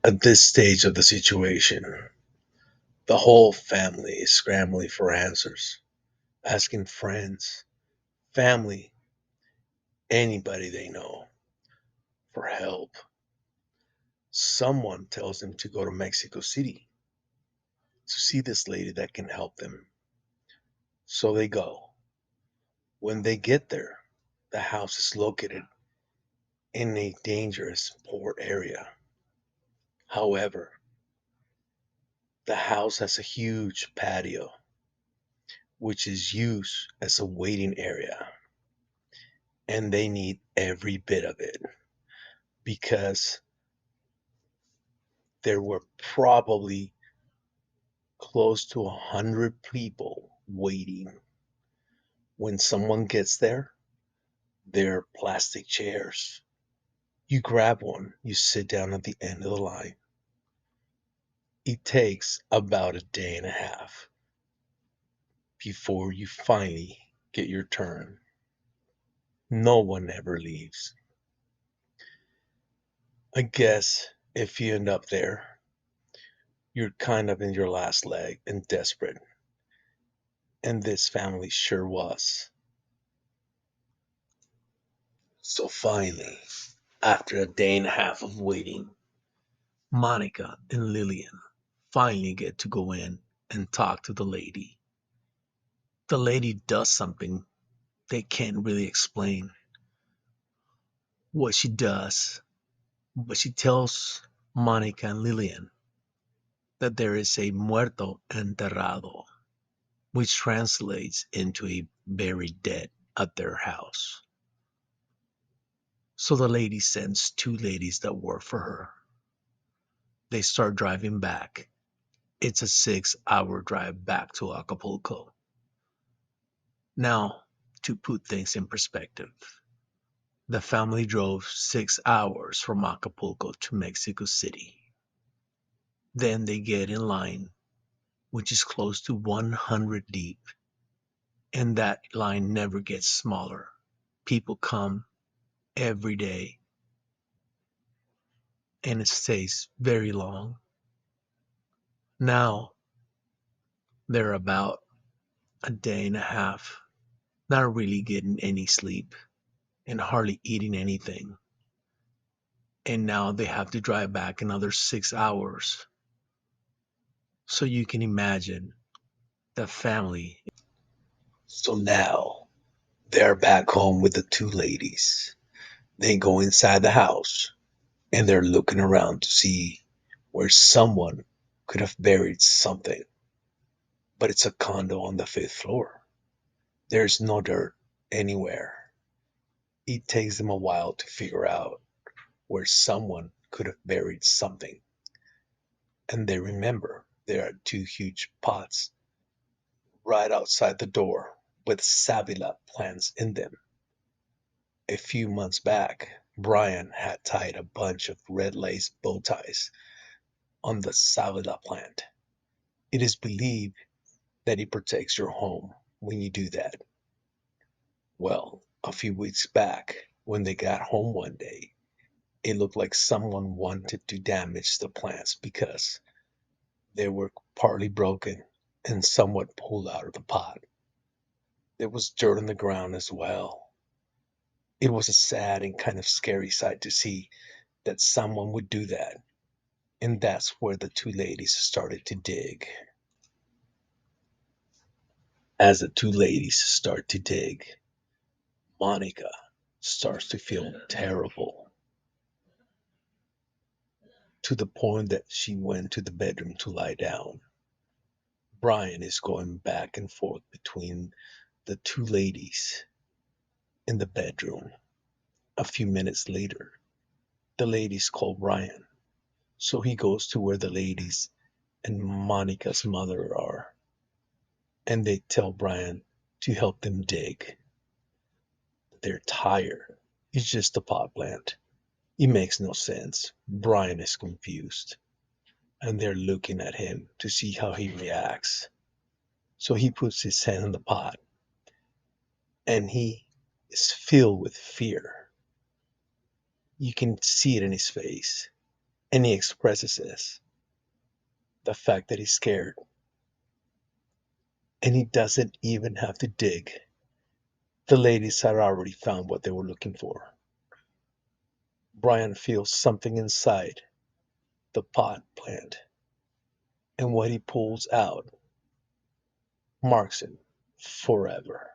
At this stage of the situation, the whole family is scrambling for answers, asking friends, family, anybody they know for help. Someone tells them to go to Mexico City to see this lady that can help them. So they go. When they get there, the house is located in a dangerous poor area. However, the house has a huge patio, which is used as a waiting area, and they need every bit of it because there were probably close to 100 people waiting. When someone gets there, there are plastic chairs. You grab one, you sit down at the end of the line. It takes about a day and a half before you finally get your turn. No one ever leaves. I guess if you end up there, you're kind of in your last leg and desperate. And this family sure was. So finally, after a day and a half of waiting, Monica and Lillian finally get to go in and talk to the lady. The lady does something they can't really explain what she does, but she tells Monica and Lillian that there is a muerto enterrado, which translates into a buried dead at their house. So the lady sends two ladies that work for her. They start driving back. It's a 6 hour drive back to Acapulco. Now, to put things in perspective, the family drove 6 hours from Acapulco to Mexico City. Then they get in line, which is close to 100 deep, and that line never gets smaller. People come every day, and it stays very long. Now they're about a day and a half, not really getting any sleep and hardly eating anything. And now they have to drive back another 6 hours. So you can imagine the family. So now they're back home with the two ladies. They go inside the house and they're looking around to see where someone could have buried something. But it's a condo on the fifth floor. There's no dirt anywhere. It takes them a while to figure out where someone could have buried something. And they remember there are two huge pots right outside the door with Savila plants in them. A few months back, Brian had tied a bunch of red lace bow ties on the Savila plant. It is believed that it protects your home when you do that. Well, a few weeks back, when they got home one day, it looked like someone wanted to damage the plants because they were partly broken and somewhat pulled out of the pot. There was dirt on the ground as well. It was a sad and kind of scary sight to see that someone would do that. And that's where the two ladies started to dig. As the two ladies start to dig, Monica starts to feel terrible to the point that she went to the bedroom to lie down. Brian is going back and forth between the two ladies in the bedroom. A few minutes later, the ladies call Brian, so he goes to where the ladies and Monica's mother are, and they tell Brian to help them dig. They're tired. It's just a pot plant. It makes no sense. Brian is confused, and they're looking at him to see how he reacts. So he puts his hand in the pot, and he is filled with fear. You can see it in his face. And he expresses this, the fact that he's scared. And he doesn't even have to dig. The ladies had already found what they were looking for. Brian feels something inside the pot plant, and what he pulls out marks him forever.